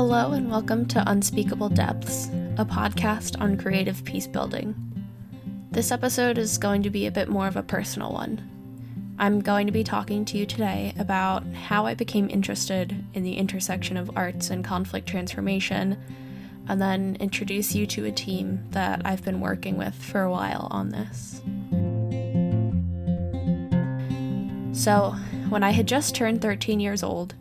Hello and welcome to Unspeakable Depths, a podcast on creative peace building. This episode is going to be a bit more of a personal one. I'm going to be talking to you today about how I became interested in the intersection of arts and conflict transformation, and then introduce you to a team that I've been working with for a while on this. So, when I had just turned 13 years old,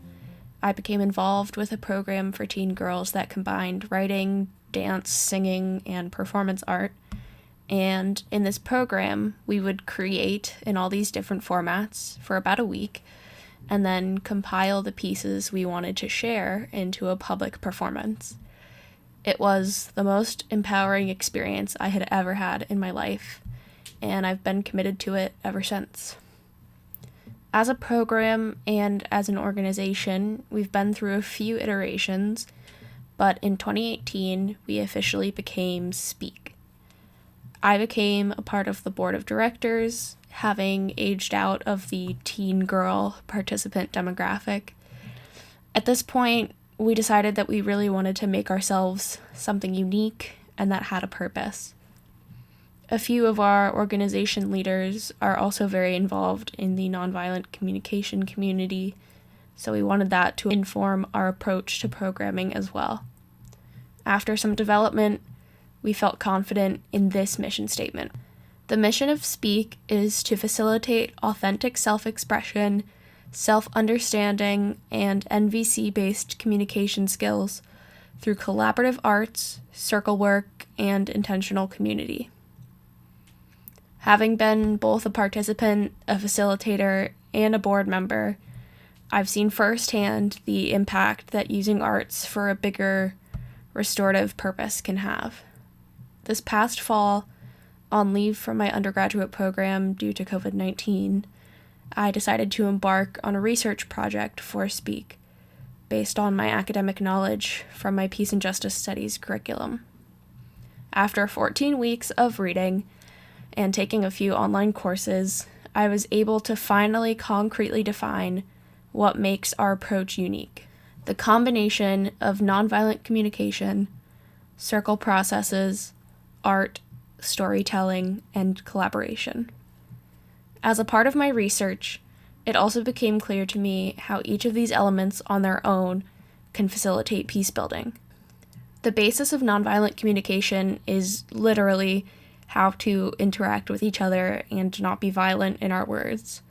I became involved with a program for teen girls that combined writing, dance, singing, and performance art. And in this program, we would create in all these different formats for about a week, and then compile the pieces we wanted to share into a public performance. It was the most empowering experience I had ever had in my life, and I've been committed to it ever since. As a program and as an organization, we've been through a few iterations, but in 2018, we officially became PEAC. I became a part of the board of directors, having aged out of the teen girl participant demographic. At this point, we decided that we really wanted to make ourselves something unique and that had a purpose. A few of our organization leaders are also very involved in the nonviolent communication community, so we wanted that to inform our approach to programming as well. After some development, we felt confident in this mission statement. The mission of Speak is to facilitate authentic self-expression, self-understanding, and NVC-based communication skills through collaborative arts, circle work, and intentional community. Having been both a participant, a facilitator, and a board member, I've seen firsthand the impact that using arts for a bigger restorative purpose can have. This past fall, on leave from my undergraduate program due to COVID-19, I decided to embark on a research project for Speak, based on my academic knowledge from my Peace and Justice Studies curriculum. After 14 weeks of reading and taking a few online courses, I was able to finally concretely define what makes our approach unique. The combination of nonviolent communication, circle processes, art, storytelling, and collaboration. As a part of my research, it also became clear to me how each of these elements on their own can facilitate peace building. The basis of nonviolent communication is literally how to interact with each other and not be violent in our words.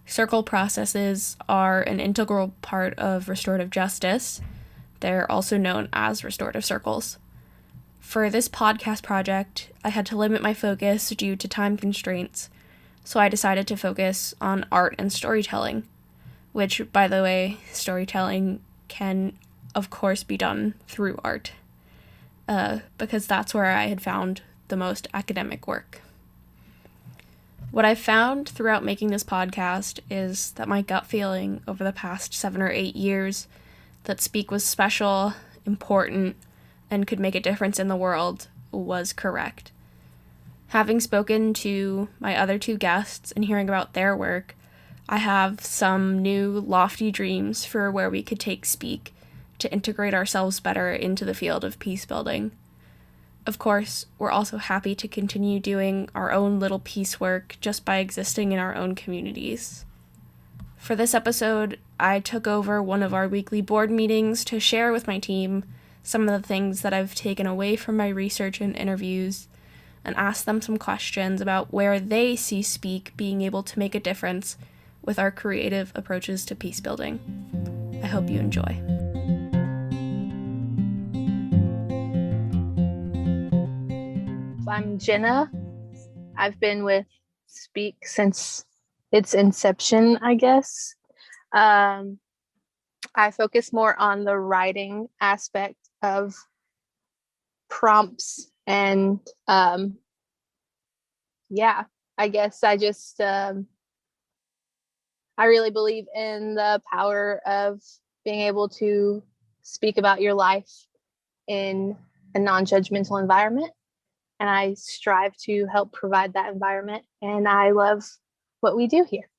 Circle processes are an integral part of restorative justice. They're also known as restorative circles. For this podcast project, I had to limit my focus due to time constraints, so I decided to focus on art and storytelling, which, by the way, storytelling can, of course, be done through art, because that's where I had found the most academic work. What I've found throughout making this podcast is that my gut feeling over the past 7 or 8 years that Speak was special, important, and could make a difference in the world was correct. Having spoken to my other two guests and hearing about their work, I have some new lofty dreams for where we could take Speak to integrate ourselves better into the field of peace building. Of course, we're also happy to continue doing our own little peace work just by existing in our own communities. For this episode, I took over one of our weekly board meetings to share with my team some of the things that I've taken away from my research and interviews, and ask them some questions about where they see Speak being able to make a difference with our creative approaches to peace building. I hope you enjoy. I'm Jenna. I've been with Speak since its inception, I guess. I focus more on the writing aspect of prompts and I guess I just I really believe in the power of being able to speak about your life in a non-judgmental environment. And I strive to help provide that environment. And I love what we do here.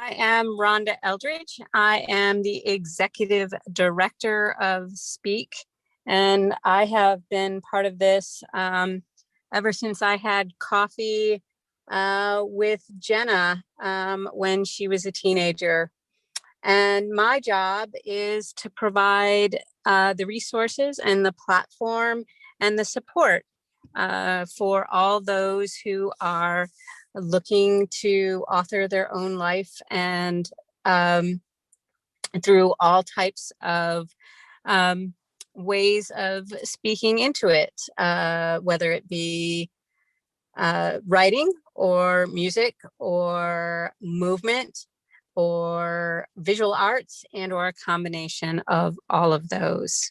I am Rhonda Eldridge. I am the Executive Director of Speak, and I have been part of this ever since I had coffee with Jenna when she was a teenager. And my job is to provide the resources and the platform and the support for all those who are looking to author their own life, and through all types of ways of speaking into it, whether it be writing or music or movement or visual arts, and or a combination of all of those.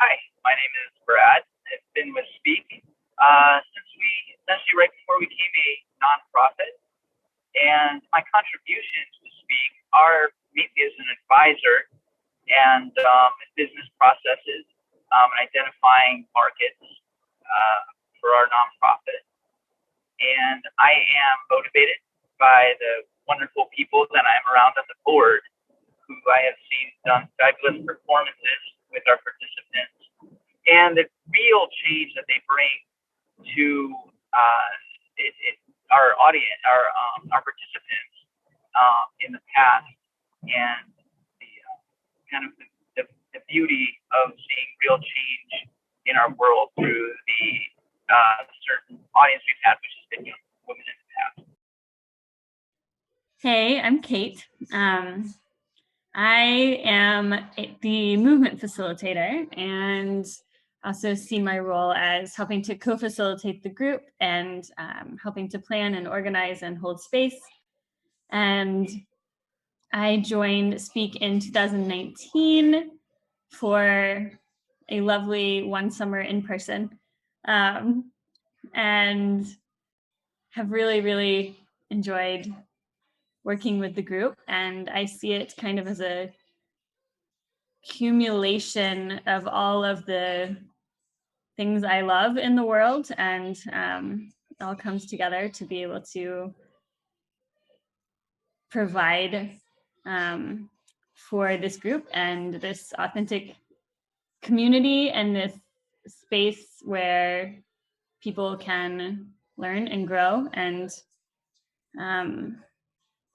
Hi, my name is Brad. I've been with Speak essentially right before we became a nonprofit. And my contributions to Speak are mainly as an advisor and business processes and identifying markets for our nonprofit. And I am motivated by the wonderful people that I'm around on the board, who I have seen done fabulous performances with our participants, and the real change that they bring to our audience, our participants in the past, and the kind of the beauty of seeing real change in our world through the certain audience we've had, which has been young women in the past. Hey, I'm Kate. I am the movement facilitator, and also see my role as helping to co-facilitate the group and helping to plan and organize and hold space. And I joined Speak in 2019 for a lovely one summer in person, and have really enjoyed working with the group. And I see it kind of as a accumulation of all of the things I love in the world, and it all comes together to be able to provide for this group and this authentic community and this space where people can learn and grow and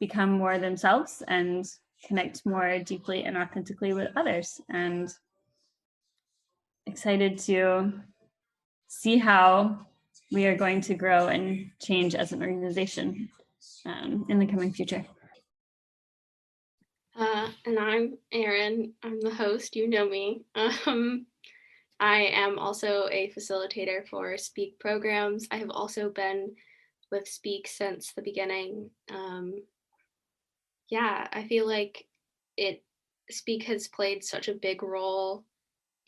become more themselves and connect more deeply and authentically with others. And excited to see how we are going to grow and change as an organization in the coming future. And I'm Erin. I'm the host. You know me. I am also a facilitator for Speak programs. I have also been with Speak since the beginning. I feel like Speak has played such a big role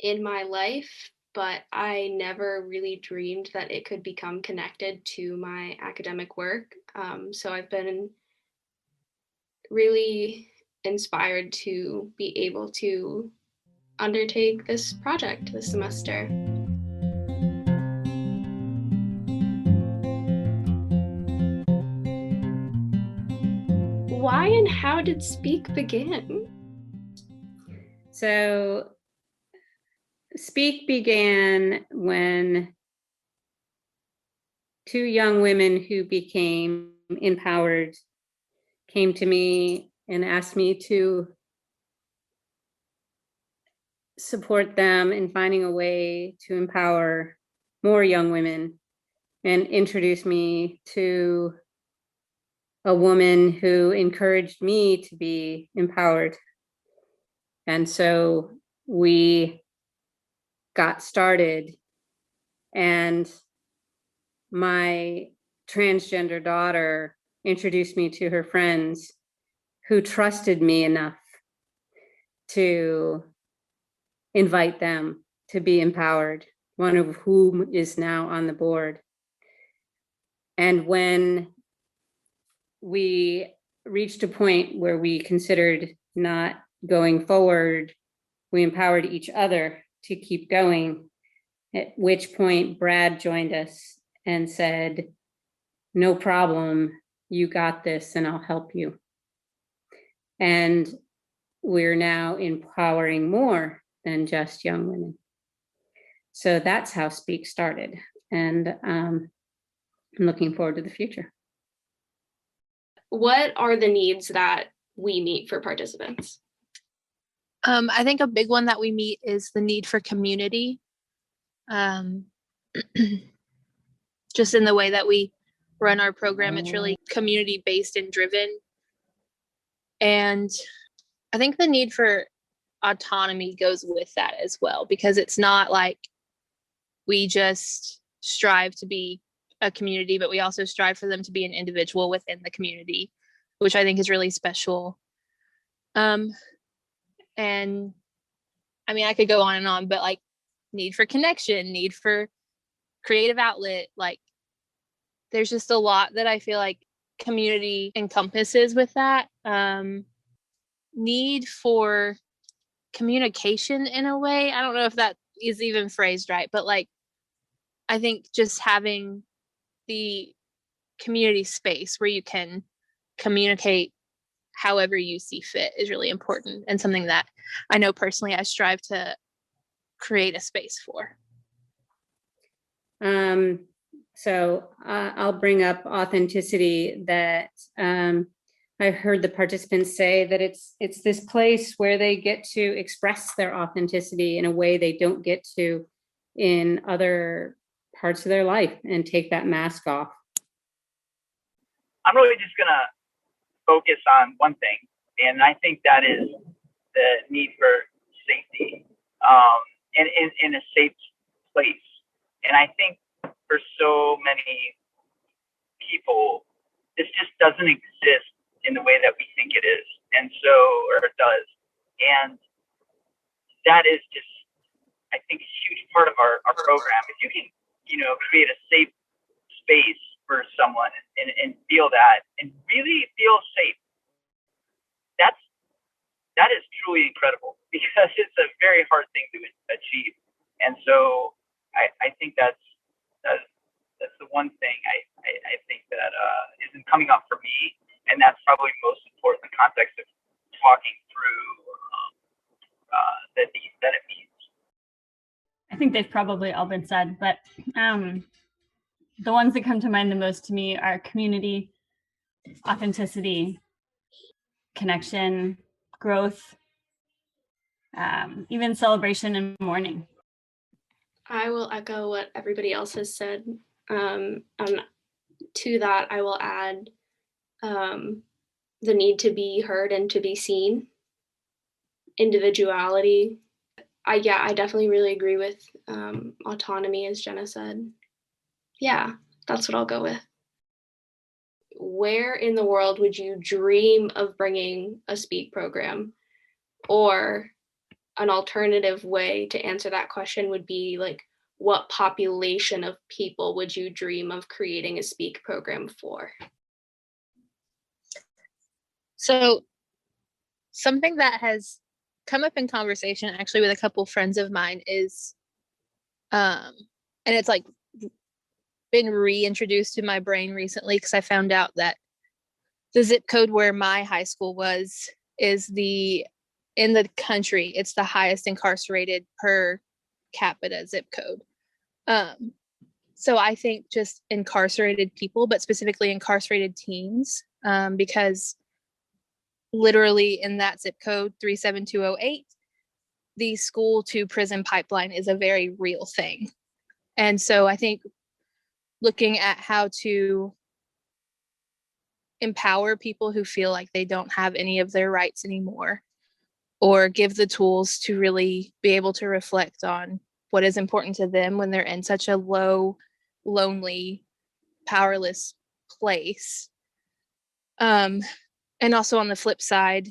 in my life, but I never really dreamed that it could become connected to my academic work. So I've been really inspired to be able to undertake this project this semester. Why and how did Speak begin? So Speak began when two young women who became empowered came to me and asked me to support them in finding a way to empower more young women, and introduced me to a woman who encouraged me to be empowered. And so we got started, and my transgender daughter introduced me to her friends who trusted me enough to invite them to be empowered, one of whom is now on the board. And when we reached a point where we considered not going forward, we empowered each other to keep going, at which point Brad joined us and said, no problem, you got this and I'll help you. And we're now empowering more than just young women. So that's how Speak started. And I'm looking forward to the future. What are the needs that we meet for participants? I think a big one that we meet is the need for community. Just in the way that we run our program, it's really community based and driven. And I think the need for autonomy goes with that as well, because it's not like we just strive to be a community, but we also strive for them to be an individual within the community, which I think is really special. And I mean, I could go on and on, but like need for connection, need for creative outlet, like there's just a lot that I feel like community encompasses with that. Need for communication in a way. I don't know if that is even phrased right, but like I think just having the community space where you can communicate however you see fit is really important, and something that I know personally I strive to create a space for. So I'll bring up authenticity. That I heard the participants say that it's this place where they get to express their authenticity in a way they don't get to in other parts of their life, and take that mask off. I'm really just gonna focus on one thing, and I think that is the need for safety, in a safe place. And I think for so many people, this just doesn't exist in the way that we think it is, or it does. And that is just, I think, a huge part of our program. If you can, create a safe space for someone and feel that and really feel safe, that is truly incredible, because it's a very hard thing to achieve. And so I think that's the one thing I think that isn't coming up for me, and that's probably most important in the context of talking through the needs that it means. I think they've probably all been said, but the ones that come to mind the most to me are community, authenticity, connection, growth, even celebration and mourning. I will echo what everybody else has said. And to that, I will add the need to be heard and to be seen, individuality. I definitely really agree with autonomy, as Jenna said. Yeah, that's what I'll go with. Where in the world would you dream of bringing a Speak program? Or an alternative way to answer that question would be like, what population of people would you dream of creating a Speak program for? So something that has come up in conversation actually with a couple friends of mine is, and it's like been reintroduced to my brain recently, because I found out that the zip code where my high school was is in the country, it's the highest incarcerated per capita zip code. So I think just incarcerated people, but specifically incarcerated teens, because literally in that zip code 37208, the school to prison pipeline is a very real thing. And so I think looking at how to empower people who feel like they don't have any of their rights anymore, or give the tools to really be able to reflect on what is important to them when they're in such a low, lonely, powerless place. And also on the flip side,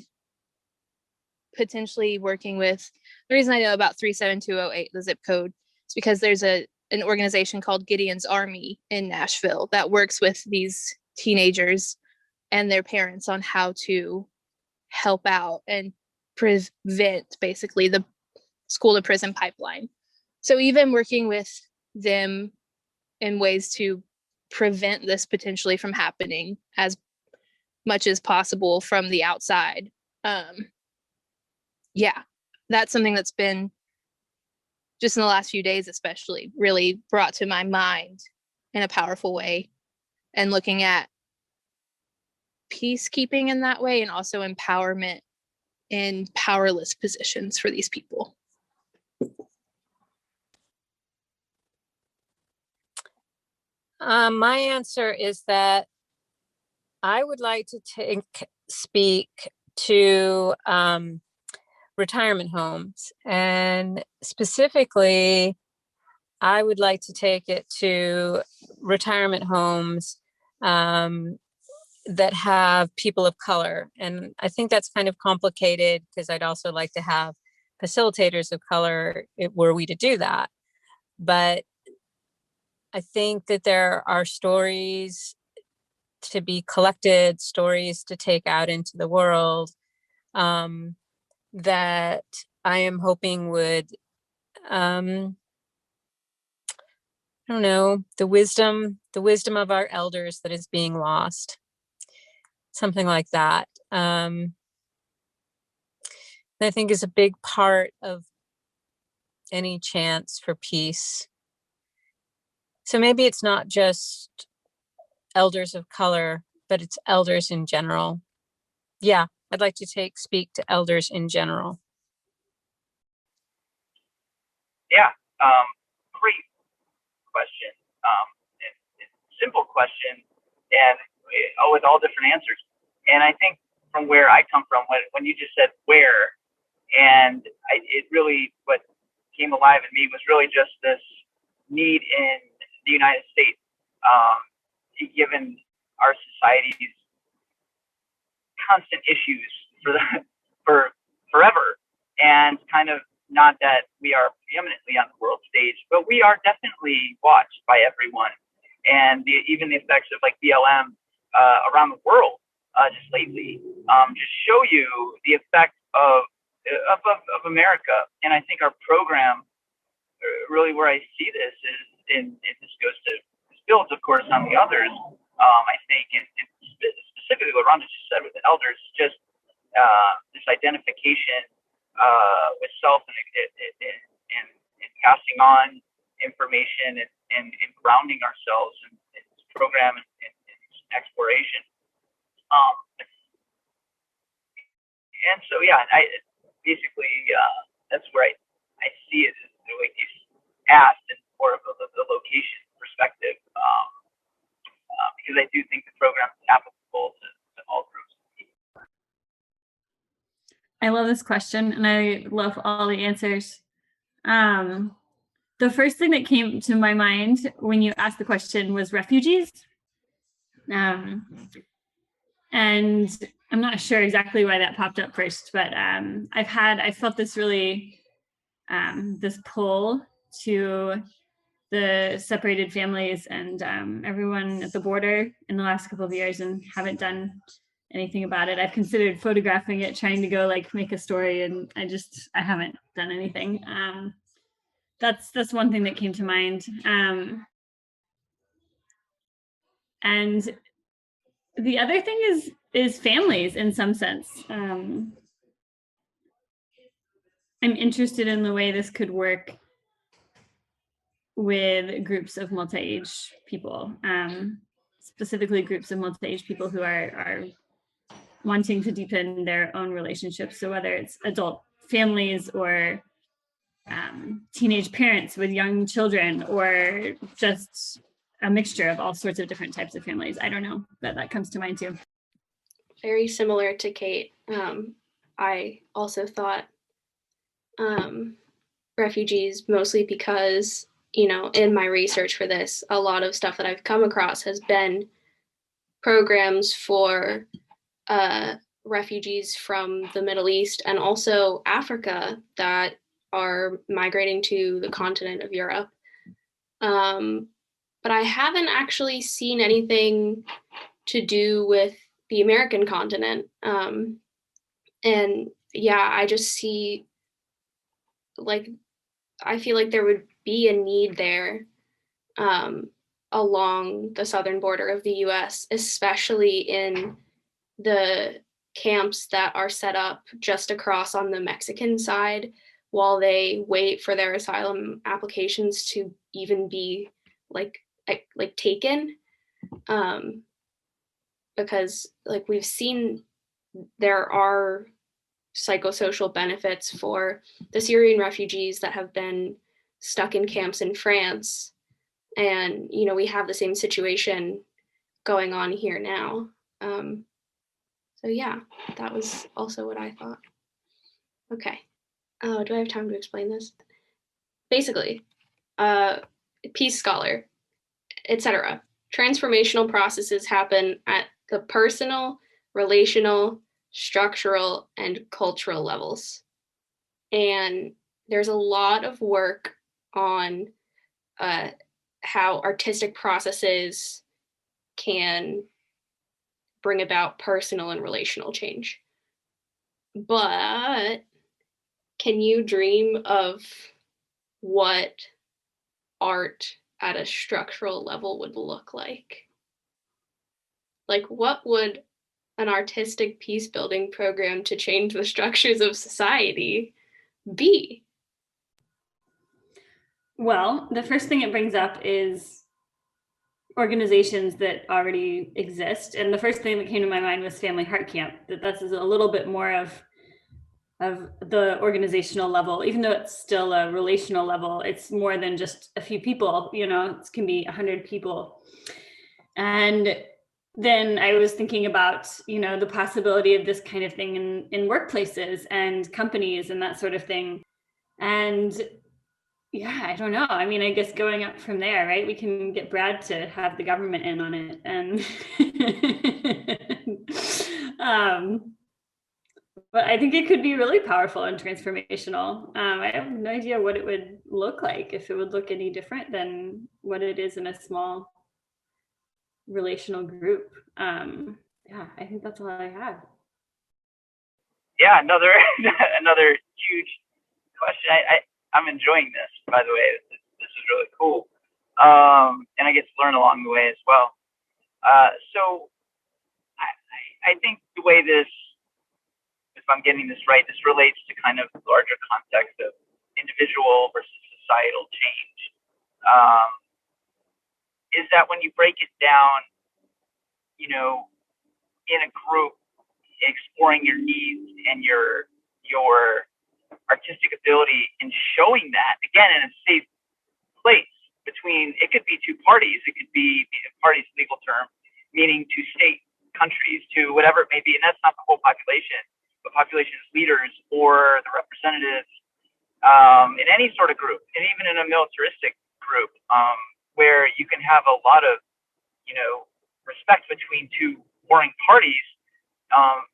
potentially working with, the reason I know about 37208, the zip code, is because there's an organization called Gideon's Army in Nashville that works with these teenagers and their parents on how to help out and prevent basically the school to prison pipeline. So even working with them in ways to prevent this potentially from happening as much as possible from the outside. Yeah, that's something that's been just in the last few days, especially really brought to my mind in a powerful way, and looking at peacekeeping in that way, and also empowerment in powerless positions for these people. My answer is that I would like to speak to retirement homes, and specifically, I would like to take it to retirement homes that have people of color. And I think that's kind of complicated because I'd also like to have facilitators of color were we to do that. But I think that there are stories to be collected, stories to take out into the world, that I am hoping would, I don't know, the wisdom of our elders that is being lost, something like that. I think is a big part of any chance for peace. So maybe it's not just elders of color, but it's elders in general. Yeah, I'd like to speak to elders in general. Yeah, great question. It's a simple question, and with all different answers. And I think from where I come from, when you just said where, and it really, what came alive in me was really just this need in the United States, given our society's constant issues for forever, and kind of, not that we are preeminently on the world stage, but we are definitely watched by everyone, and even the effects of like BLM around the world just lately just show you the effect of America. And I think our program, really where I see this is, and this goes to, this builds of course on the others, I think, and specifically what Rhonda just said with the elders, just this identification with self, and passing on information, and grounding ourselves in this program, and exploration. And so, yeah, basically, that's where I see it, as the way you asked, and more of the location perspective, because I do think the program is applicable to all groups of people. I love this question, and I love all the answers. The first thing that came to my mind when you asked the question was refugees. And I'm not sure exactly why that popped up first, but I felt this really, this pull to the separated families and everyone at the border in the last couple of years, and haven't done anything about it. I've considered photographing it, trying to go like make a story, and I haven't done anything. That's one thing that came to mind. And the other thing is families in some sense. I'm interested in the way this could work with groups of multi-age people, specifically groups of multi-age people who are wanting to deepen their own relationships. So whether it's adult families or teenage parents with young children, or just a mixture of all sorts of different types of families. I don't know, but that comes to mind too. Very similar to Kate. I also thought refugees, mostly because, in my research for this, a lot of stuff that I've come across has been programs for refugees from the Middle East and also Africa that are migrating to the continent of Europe. But I haven't actually seen anything to do with the American continent. And yeah, I just see, I feel like there would be a need there along the southern border of the US, especially in the camps that are set up just across on the Mexican side while they wait for their asylum applications to even be like taken, because like we've seen there are psychosocial benefits for the Syrian refugees that have been stuck in camps in France, and we have the same situation going on here now. So yeah, that was also what I thought. Okay. Oh, do I have time to explain this? Basically, peace scholar, etc. Transformational processes happen at the personal, relational, structural, and cultural levels. And there's a lot of work on how artistic processes can bring about personal and relational change. But can you dream of what art at a structural level would look like? Like, what would an artistic peace building program to change the structures of society be? Well, the first thing it brings up is organizations that already exist. And the first thing that came to my mind was Family Heart Camp, that this is a little bit more of the organizational level, even though it's still a relational level. It's more than just a few people, it can be 100 people. And then I was thinking about, the possibility of this kind of thing in workplaces and companies and that sort of thing. And yeah, I don't know. I mean, I guess going up from there, right? We can get Brad to have the government in on it. And but I think it could be really powerful and transformational. I have no idea what it would look like, if it would look any different than what it is in a small relational group. Yeah, I think that's all I have. Yeah, another huge question. I'm enjoying this, by the way. This is really cool, and I get to learn along the way as well. So I think the way this, if I'm getting this right, this relates to kind of the larger context of individual versus societal change. Is that when you break it down, in a group, exploring your needs and your artistic ability and showing that, again, in a safe place between, it could be two parties, it could be parties legal term, meaning to state, countries, to whatever it may be, and that's not the whole population, but population's leaders or the representatives, in any sort of group, and even in a militaristic group, where you can have a lot of, respect between two warring parties,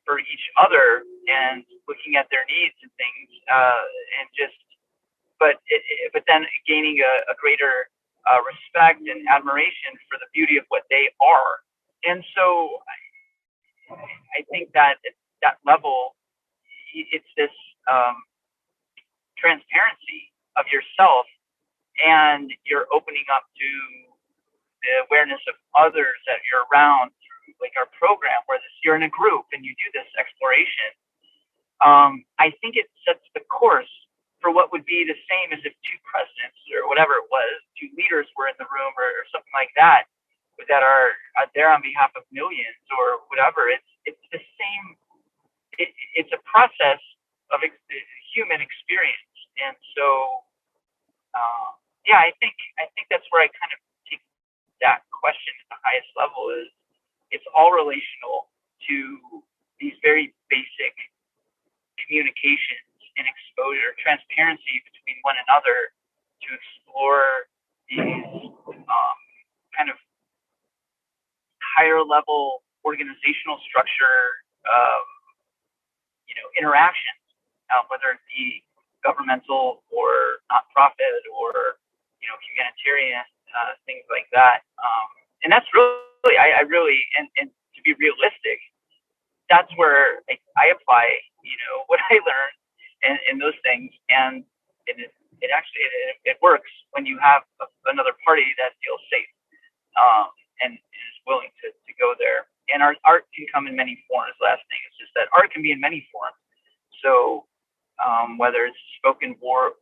for each other, and looking at their needs and things, and just, but then gaining a greater respect and admiration for the beauty of what they are. And so I think that at that level, it's this transparency of yourself, and you're opening up to the awareness of others that you're around through, like, our program, where you're in a group and you do this exploration. I think it sets the course for what would be the same as if two presidents or whatever it was, two leaders were in the room, or something like that are there on behalf of millions or whatever. It's the same. It's a process of human experience, and so yeah, I think that's where I kind of take that question at the highest level. Is it's all relational to these very basic communications and exposure, transparency between one another, to explore these kind of higher level organizational structure, interactions, whether it be governmental or nonprofit or humanitarian, things like that. And that's really, I really, and to be realistic, that's where I apply, what I learned in those things, and it actually works when you have another party that feels safe, and is willing to go there. and art can come in many forms. Last thing is just that art can be in many forms. So whether it's spoken word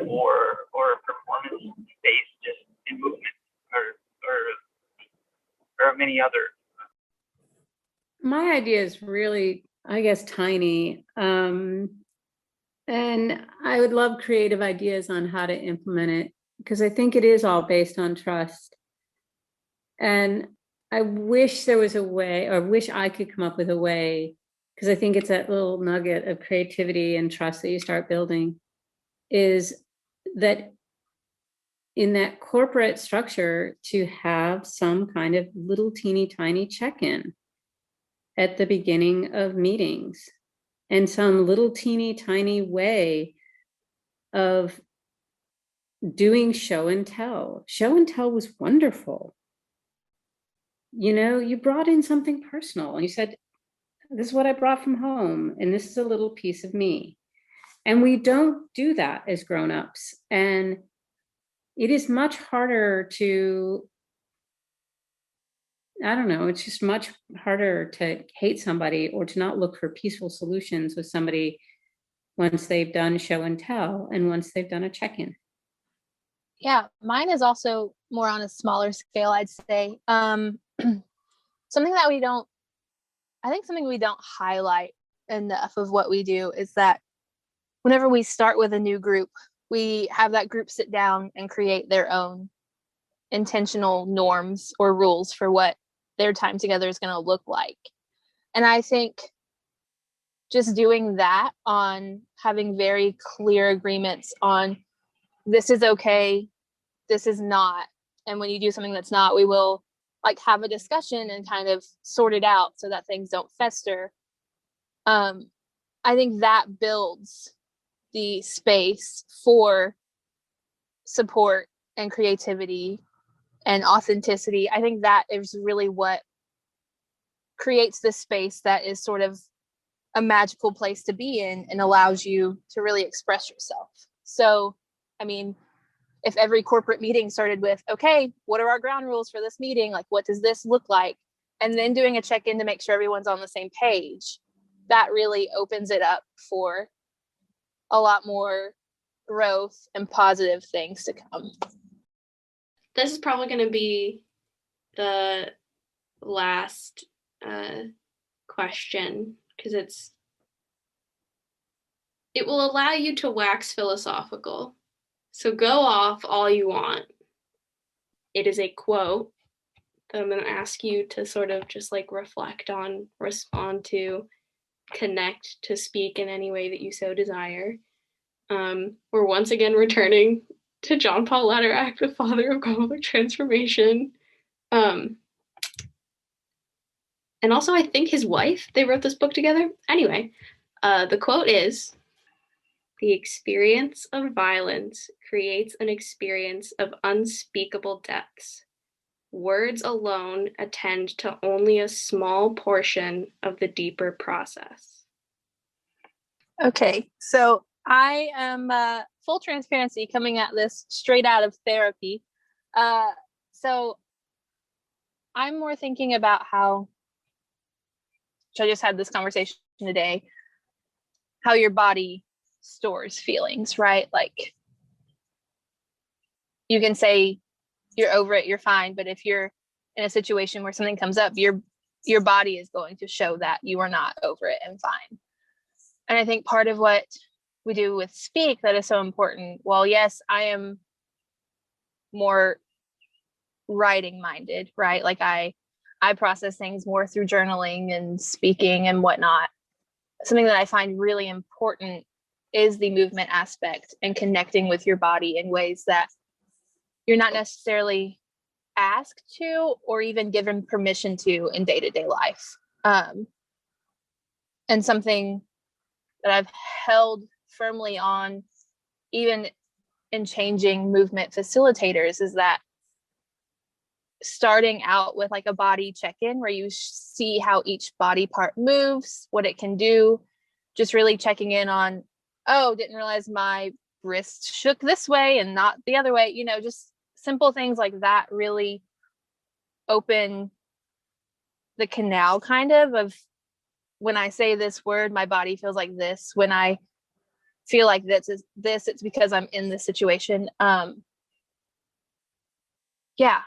or performance based, just in movement or many other. My idea is really, I guess, tiny. And I would love creative ideas on how to implement it, because I think it is all based on trust. And I wish there was a way, or wish I could come up with a way, because I think it's that little nugget of creativity and trust that you start building, is that in that corporate structure to have some kind of little teeny tiny check-in at the beginning of meetings, and some little teeny tiny way of doing show and tell. Show and tell was wonderful. You know, you brought in something personal and you said, this is what I brought from home, and this is a little piece of me. And we don't do that as grown-ups. And it is much harder to, I don't know, it's just much harder to hate somebody or to not look for peaceful solutions with somebody once they've done show and tell and once they've done a check-in. Yeah, mine is also more on a smaller scale, I'd say. Something we don't highlight enough of what we do is that whenever we start with a new group, we have that group sit down and create their own intentional norms or rules for what their time together is going to look like. And I think just doing that, on having very clear agreements on this is okay, this is not, and when you do something that's not, we will like have a discussion and kind of sort it out so that things don't fester. I think that builds the space for support and creativity and authenticity. I think that is really what creates this space that is sort of a magical place to be in and allows you to really express yourself. So, I mean, if every corporate meeting started with, okay, what are our ground rules for this meeting? Like, what does this look like? And then doing a check-in to make sure everyone's on the same page, that really opens it up for a lot more growth and positive things to come. This is probably going to be the last question, because it will allow you to wax philosophical. So go off all you want. It is a quote that I'm going to ask you to sort of just like reflect on, respond to, connect to, speak in any way that you so desire. We're once again returning to John Paul Lederach, the father of conflict transformation. And also, I think his wife, they wrote this book together. Anyway, the quote is, "The experience of violence creates an experience of unspeakable depths. Words alone attend to only a small portion of the deeper process." Okay, so I am full transparency coming at this straight out of therapy. So I'm more thinking about how, which I just had this conversation today, how your body stores feelings, right? Like, you can say you're over it, you're fine, but if you're in a situation where something comes up, your body is going to show that you are not over it and fine. And I think part of what we do with Speak that is so important, well, yes, I am more writing minded, right? Like I process things more through journaling and speaking and whatnot. Something that I find really important is the movement aspect and connecting with your body in ways that you're not necessarily asked to or even given permission to in day-to-day life. And something that I've held firmly on, even in changing movement facilitators, is that starting out with like a body check-in where you see how each body part moves, what it can do, just really checking in on, oh, didn't realize my wrist shook this way and not the other way, you know, just simple things like that really open the canal kind of when I say this word, my body feels like this. When I feel like this, it's because I'm in this situation. Yeah.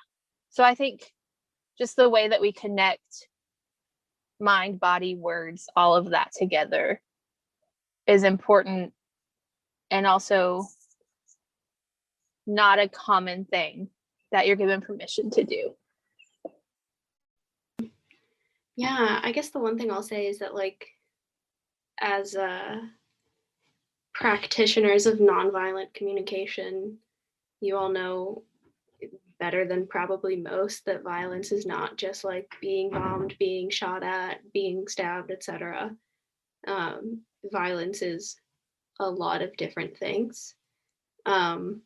So I think just the way that we connect mind, body, words, all of that together is important, and also not a common thing that you're given permission to do. Yeah, I guess the one thing I'll say is that, like, as practitioners of nonviolent communication, you all know better than probably most that violence is not just like being bombed, being shot at, being stabbed, etc. Violence is a lot of different things. And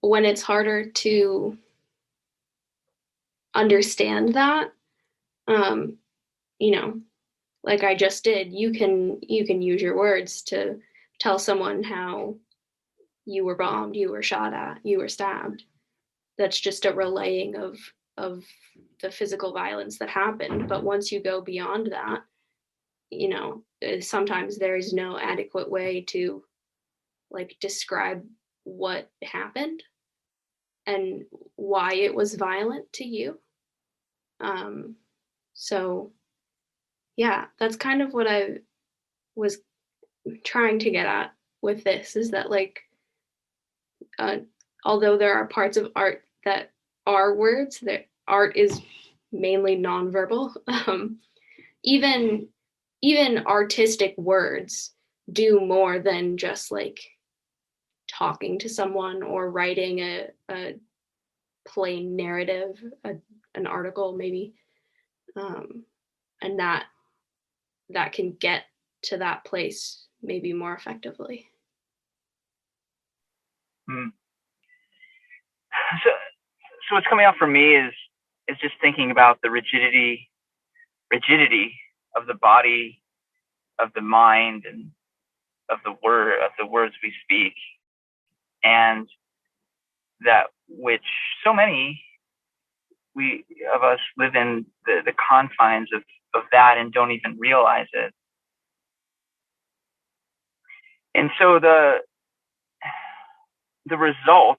when it's harder to understand that, you know, like I just did, you can use your words to tell someone how you were bombed, you were shot at, you were stabbed. That's just a relaying of the physical violence that happened. But once you go beyond that, you know, sometimes there is no adequate way to like describe what happened and why it was violent to you. So yeah, that's kind of what I was trying to get at with this, is that like, although there are parts of art that are words, that art is mainly nonverbal. Even artistic words do more than just like talking to someone or writing a plain narrative, an article maybe, and that can get to that place maybe more effectively. So what's coming out for me is just thinking about the rigidity of the body, of the mind, and of the words we speak, and that which so many of us live in the confines of that and don't even realize it. And so the result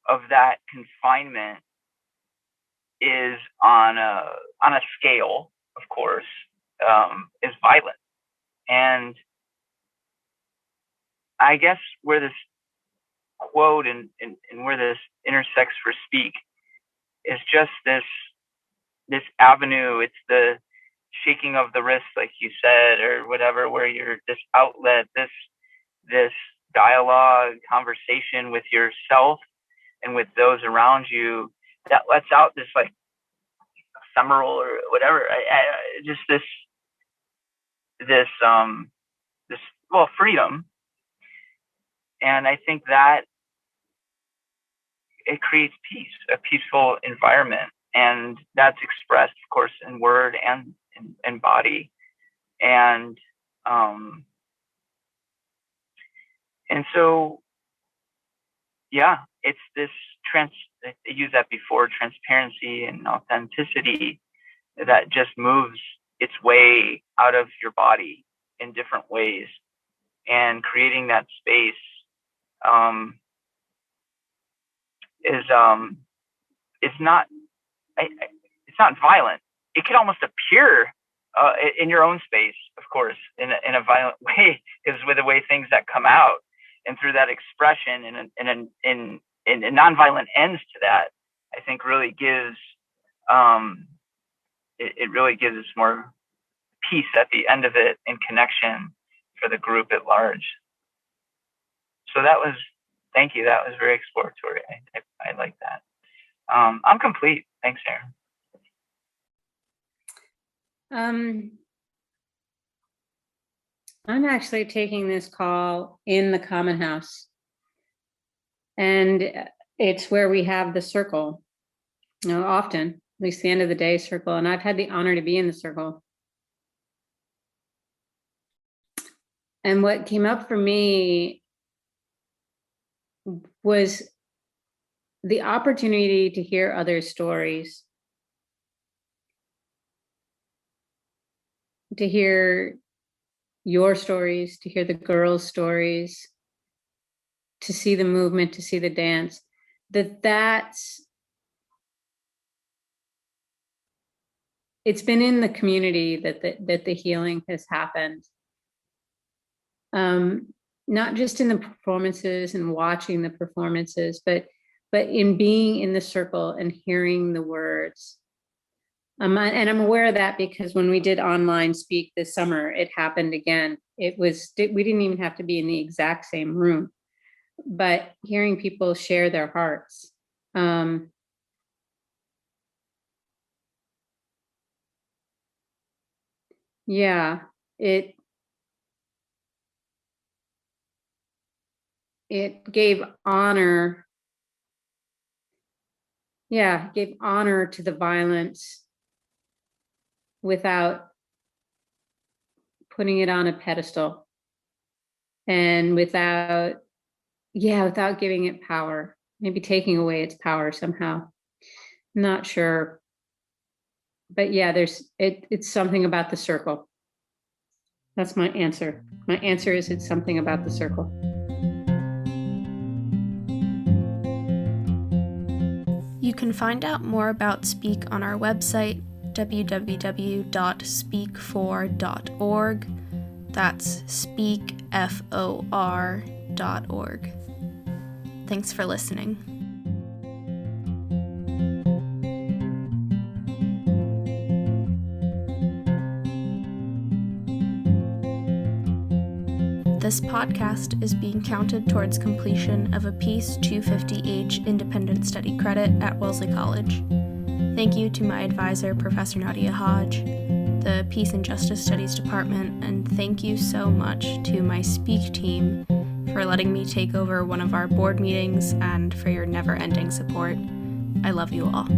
of that confinement is on a scale, of course, is violent. And I guess where this quote and where this intersects for Speak is just this avenue. It's the shaking of the wrist, like you said, or whatever, where you're this outlet, this dialogue, conversation with yourself and with those around you that lets out this like ephemeral or whatever, just this freedom. And I think that it creates peace, a peaceful environment, and that's expressed, of course, in word and in body, and so yeah, it's this I used that before, transparency and authenticity that just moves its way out of your body in different ways, and creating that space is not it's not violent. It can almost appear in your own space, of course, in a violent way, because with the way things that come out and through that expression and nonviolent ends to that, I think really gives it really gives us more peace at the end of it and connection for the group at large. So thank you. That was very exploratory. I like that. I'm complete. Thanks, Erin. I'm actually taking this call in the Common House, and it's where we have the circle, often, at least the end of the day circle, and I've had the honor to be in the circle. And what came up for me was the opportunity to hear other stories, to hear your stories, to hear the girls' stories, to see the movement, to see the dance, it's been in the community that the healing has happened. Not just in the performances and watching the performances, but in being in the circle and hearing the words. And I'm aware of that because when we did online Speak this summer, it happened again. We didn't even have to be in the exact same room, but hearing people share their hearts. Yeah, it gave honor. Yeah, gave honor to the violence without putting it on a pedestal, and without giving it power, maybe taking away its power somehow. Not sure. But yeah, it's something about the circle. That's my answer. My answer is it's something about the circle. You can find out more about Speak on our website, www.speakfor.org. That's speakfor.org. Thanks for listening. This podcast is being counted towards completion of a PEAC 250H independent study credit at Wellesley College. Thank you to my advisor, Professor Nadya Hajj, the Peace and Justice Studies Department, and thank you so much to my Speak team for letting me take over one of our board meetings and for your never-ending support. I love you all.